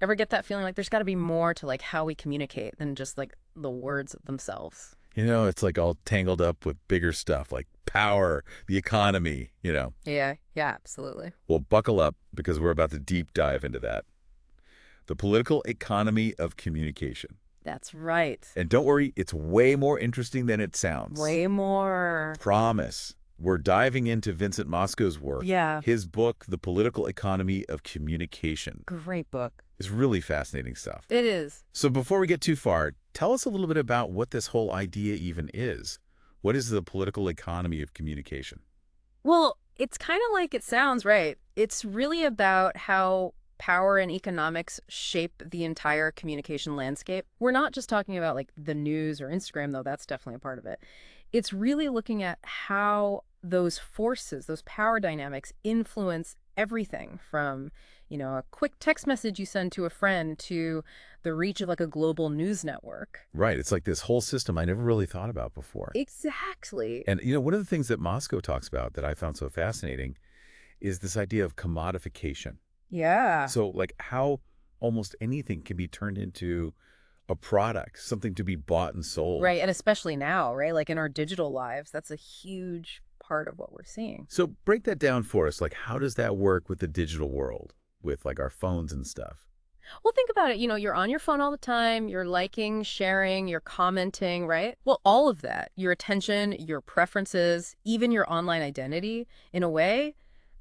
Ever get that feeling like there's got to be more to like how we communicate than just like the words themselves? It's like all tangled up with bigger stuff like power, the economy. Yeah, yeah, absolutely. Well, buckle up because we're about to deep dive into that. The political economy of communication. That's right. And don't worry, it's way more interesting than it sounds. Way more. Promise. We're diving into Vincent Mosco's work. Yeah, His book, The Political Economy of Communication, great book. is really fascinating stuff. It is. So before we get too far, tell us a little bit about what this whole idea even is. What is the political economy of communication? Well, it's kind of like it sounds, right? It's really about how power and economics shape the entire communication landscape. We're not just talking about like the news or Instagram, though that's definitely a part of it. It's really looking at how those forces, those power dynamics influence everything from, a quick text message you send to a friend to the reach of like a global news network. Right. It's like this whole system I never really thought about before. Exactly. And, one of the things that Moscow talks about that I found so fascinating is this idea of commodification. Yeah. So, like, how almost anything can be turned into a product, something to be bought and sold. Right. And especially now, right? Like in our digital lives, that's a huge part of what we're seeing. So, break that down for us. Like, how does that work with the digital world, with like our phones and stuff? Well, think about it. You're on your phone all the time. You're liking, sharing, you're commenting, right? Well, all of that, your attention, your preferences, even your online identity, in a way,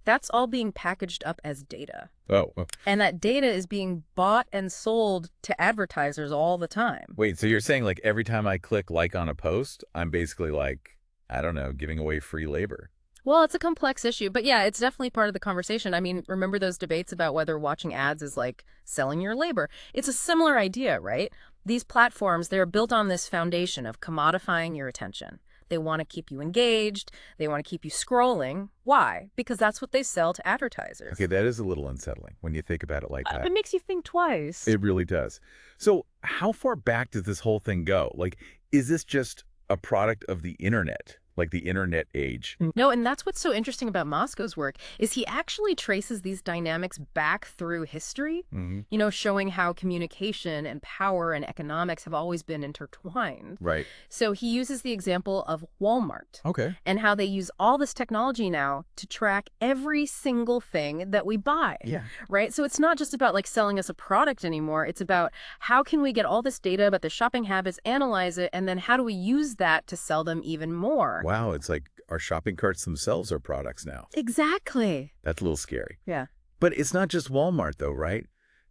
that's all being packaged up as data. Oh, And that data is being bought and sold to advertisers all the time. wait. So, you're saying like every time I click like on a post, I'm basically like, I don't know, giving away free labor. Well, it's a complex issue, but yeah, it's definitely part of the conversation. I mean, remember those debates about whether watching ads is like selling your labor? It's a similar idea, right? These platforms, they're built on this foundation of commodifying your attention. They want to keep you engaged. They want to keep you scrolling. Why? Because that's what they sell to advertisers. Okay, that is a little unsettling when you think about it like that. It makes you think twice. It really does. So, how far back does this whole thing go? Like, is this just a product of the internet, like the internet age? No, and that's what's so interesting about Moscow's work is he actually traces these dynamics back through history, Hmm. showing how communication and power and economics have always been intertwined. Right. So he uses the example of Walmart Okay. and how they use all this technology now to track every single thing that we buy, Yeah. right? So it's not just about like selling us a product anymore. It's about how can we get all this data about their shopping habits, analyze it, and then how do we use that to sell them even more? Wow, it's like our shopping carts themselves are products now. Exactly. That's a little scary. Yeah. But it's not just Walmart though, right?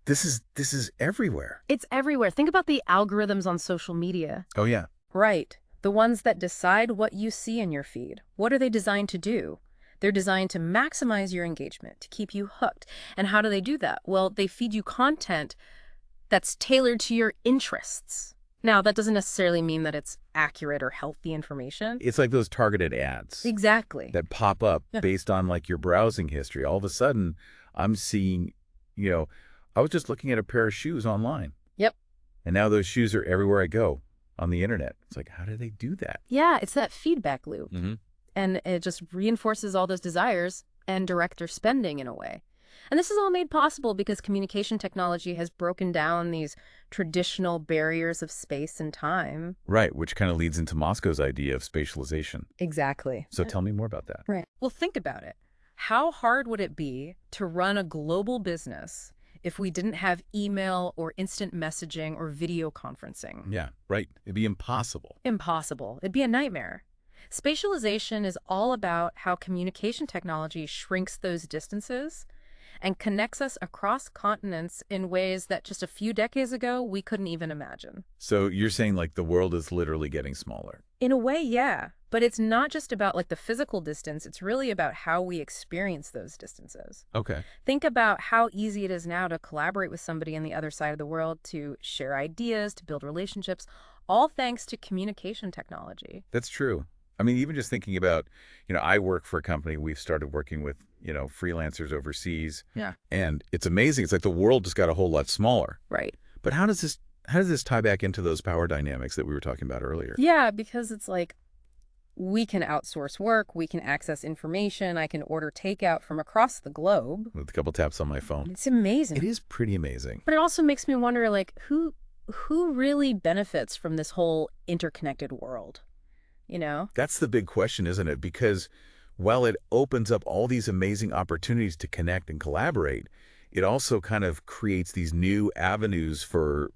This is everywhere. It's everywhere. Think about the algorithms on social media. Oh yeah. Right. The ones that decide what you see in your feed. What are they designed to do? They're designed to maximize your engagement, to keep you hooked. And how do they do that? Well, they feed you content that's tailored to your interests. Now, that doesn't necessarily mean that it's accurate or healthy information. It's like those targeted ads Exactly. that pop up Yeah. based on like your browsing history. All of a sudden, I'm seeing, you know, I was just looking at a pair of shoes online. Yep. And now those shoes are everywhere I go on the internet. It's like, how do they do that? Yeah, it's that feedback loop. Mm-hmm. And it just reinforces all those desires and director spending in a way. And this is all made possible because communication technology has broken down these traditional barriers of space and time. Right, which kind of leads into Moscow's idea of spatialization. Exactly. So tell me more about that. Right. Well, think about it. How hard would it be to run a global business if we didn't have email or instant messaging or video conferencing? Yeah, right. It'd be impossible. Impossible. It'd be a nightmare. Spatialization is all about how communication technology shrinks those distances and connects us across continents in ways that just a few decades ago we couldn't even imagine. So you're saying like the world is literally getting smaller. In a way, yeah. But it's not just about like the physical distance, it's really about how we experience those distances. Okay. Think about how easy it is now to collaborate with somebody on the other side of the world, to share ideas, to build relationships, all thanks to communication technology. That's true. I mean, even just thinking about, I work for a company. We've started working with, freelancers overseas. Yeah. And it's amazing. It's like the world just got a whole lot smaller. Right. But how does this tie back into those power dynamics that we were talking about earlier? Yeah, because it's like We can outsource work, we can access information, I can order takeout from across the globe. With a couple taps on my phone. It's amazing. It is pretty amazing. But it also makes me wonder, like, who really benefits from this whole interconnected world? You know? That's the big question, isn't it? Because while it opens up all these amazing opportunities to connect and collaborate, it also kind of creates these new avenues for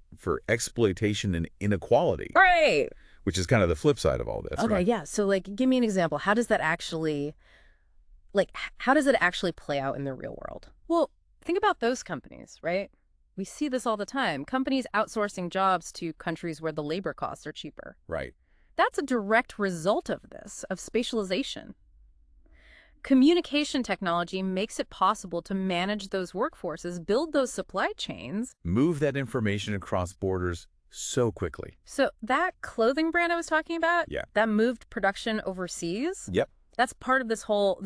exploitation and inequality, Right. which is kind of the flip side of all this, Okay, right? yeah. So, like, give me an example. How does that actually, like, how does it actually play out in the real world? Well, think about those companies, right? We see this all the time. Companies outsourcing jobs to countries where the labor costs are cheaper. Right. That's a direct result of this, of spatialization. Communication technology makes it possible to manage those workforces, build those supply chains. Move that information across borders so quickly. So that clothing brand I was talking about, Yeah. that moved production overseas, Yep. that's part of this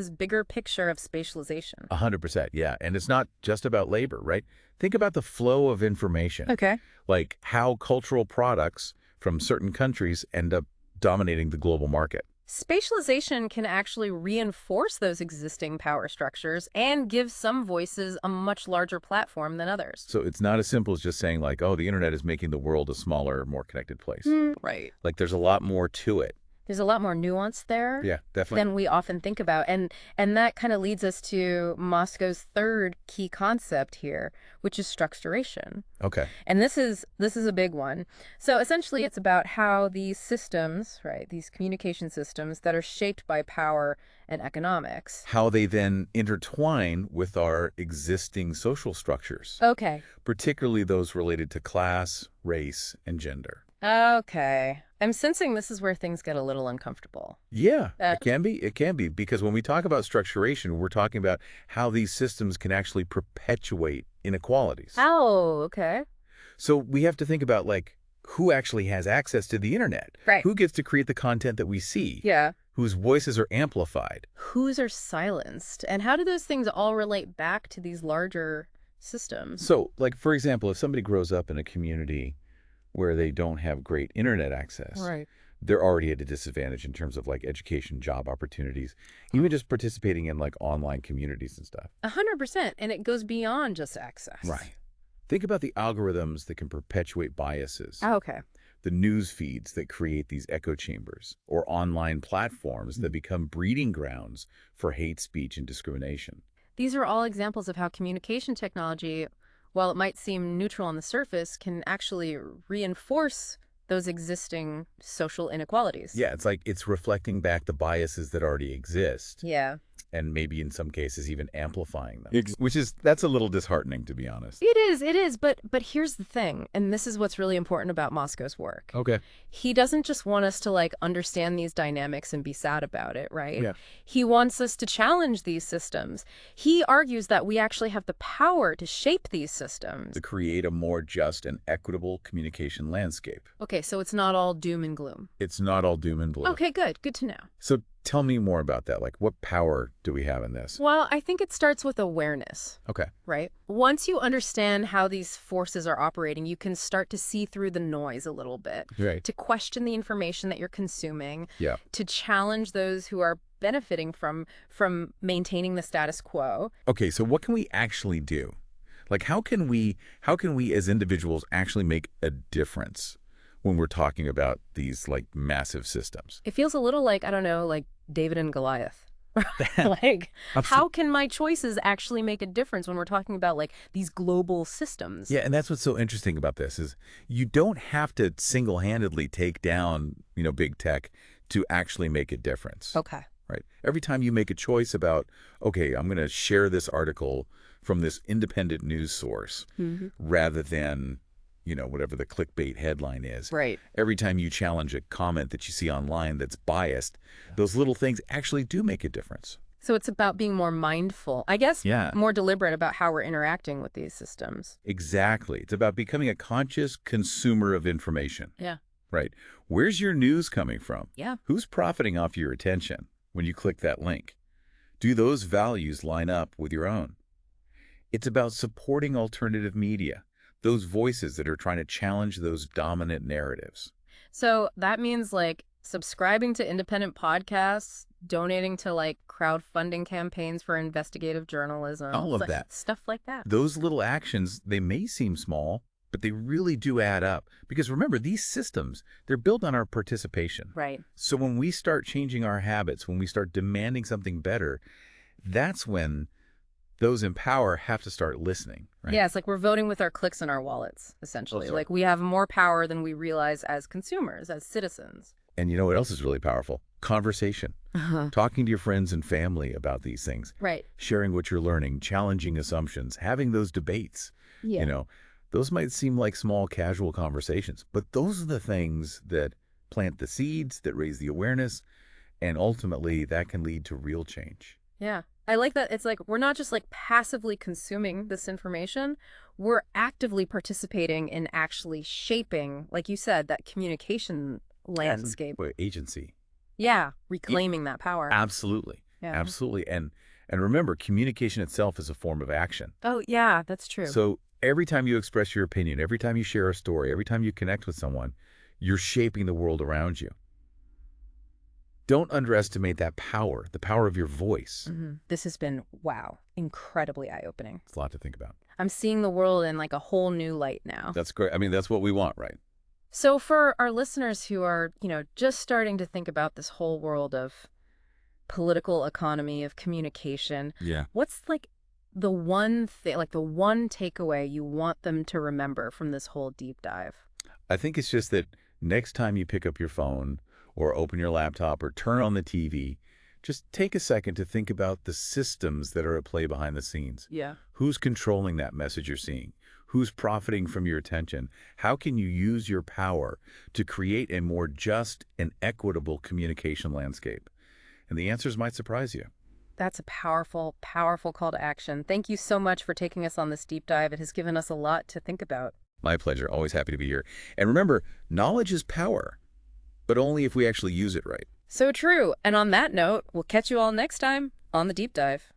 bigger picture of spatialization. 100%. Yeah. And it's not just about labor, right? Think about the flow of information, Okay. like how cultural products from certain countries end up dominating the global market. Spatialization can actually reinforce those existing power structures and give some voices a much larger platform than others. So it's not as simple as just saying like, oh, the internet is making the world a smaller, more connected place. Right. Like there's a lot more to it. There's a lot more nuance there. Yeah, definitely. Than we often think about. And that kind of leads us to Mosco's third key concept here, which is structuration. Okay. And this is a big one. So essentially it's about how these systems, right, these communication systems that are shaped by power and economics. How they then intertwine with our existing social structures, Okay. particularly those related to class, race, and gender. Okay. I'm sensing this is where things get a little uncomfortable. Yeah, Uh, it can be. It can be. Because when we talk about structuration, we're talking about how these systems can actually perpetuate inequalities. Oh, okay. So we have to think about, like, who actually has access to the internet? Right. Who gets to create the content that we see? Yeah. Whose voices are amplified? Whose are silenced? And how do those things all relate back to these larger systems? So, like, for example, if somebody grows up in a community where they don't have great internet access, Right. they're already at a disadvantage in terms of like education, job opportunities, even just participating in like online communities and stuff. 100%. And it goes beyond just access. Right. Think about the algorithms that can perpetuate biases, Okay. the news feeds that create these echo chambers, or online platforms that become breeding grounds for hate speech and discrimination. These are all examples of how communication technology, while it might seem neutral on the surface, can actually reinforce those existing social inequalities. Yeah, it's like it's reflecting back the biases that already exist, Yeah. and maybe in some cases even amplifying them. That's a little disheartening, to be honest. It is, but here's the thing, and this is what's really important about Mosco's work. Okay. He doesn't just want us to like understand these dynamics and be sad about it, right? Yeah. He wants us to challenge these systems. He argues that we actually have the power to shape these systems. To create a more just and equitable communication landscape. Okay, so it's not all doom and gloom. It's not all doom and gloom. Okay, good. Good to know. So tell me more about that. Like, what power do we have in this? Well, I think it starts with awareness, Okay. right? Once you understand how these forces are operating, you can start to see through the noise a little bit, Right. to question the information that you're consuming, Yeah. to challenge those who are benefiting from maintaining the status quo. Okay, so what can we actually do? Like, how can we as individuals actually make a difference when we're talking about these like massive systems? It feels a little like, I don't know, like David and Goliath. Like, how can my choices actually make a difference when we're talking about like these global systems? Yeah, and that's what's so interesting about this is you don't have to single-handedly take down, big tech to actually make a difference. Okay. Right. Every time you make a choice about, okay, I'm going to share this article from this independent news source rather than, whatever the clickbait headline is. Right. Every time you challenge a comment that you see online that's biased, those little things actually do make a difference. So it's about being more mindful, I guess, Yeah. more deliberate about how we're interacting with these systems. Exactly. It's about becoming a conscious consumer of information. Yeah. Right. Where's your news coming from? Yeah. Who's profiting off your attention when you click that link? Do those values line up with your own? It's about supporting alternative media, those voices that are trying to challenge those dominant narratives. So that means like Subscribing to independent podcasts, donating to like crowdfunding campaigns for investigative journalism, All of that. stuff like that. Those little actions, they may seem small, but they really do add up. Because remember, these systems, they're built on our participation. Right. So when we start changing our habits, when we start demanding something better, that's when those in power have to start listening, right? Yeah, it's like we're voting with our clicks in our wallets, essentially. Sorry. Like we have more power than we realize as consumers, as citizens. And you know what else is really powerful? Conversation. Uh-huh. Talking to your friends and family about these things. Right. Sharing what you're learning, challenging assumptions, having those debates. Yeah. You know, those might seem like small casual conversations, but those are the things that plant the seeds, that raise the awareness, and ultimately that can lead to real change. Yeah. I like that. It's like we're not just like passively consuming this information. We're actively participating in actually shaping, like you said, that communication landscape. Agency. Yeah. Reclaiming that power. Absolutely. Yeah. Absolutely. And remember, communication itself is a form of action. Oh, yeah, that's true. So every time you express your opinion, every time you share a story, every time you connect with someone, you're shaping the world around you. Don't underestimate that power, the power of your voice. This has been, wow, incredibly eye-opening. It's a lot to think about. I'm seeing the world in like a whole new light now. That's great. I mean, that's what we want, right? So for our listeners who are, just starting to think about this whole world of political economy, of communication, Yeah. what's like the one thing, like the one takeaway you want them to remember from this whole deep dive? I think it's just that next time you pick up your phone or open your laptop or turn on the TV, just take a second to think about the systems that are at play behind the scenes. Yeah. Who's controlling that message you're seeing? Who's profiting from your attention? How can you use your power to create a more just and equitable communication landscape? And the answers might surprise you. That's a powerful, powerful call to action. Thank you so much for taking us on this deep dive. It has given us a lot to think about. My pleasure. Always happy to be here. And remember, knowledge is power, but only if we actually use it right. So true. And on that note, we'll catch you all next time on the deep dive.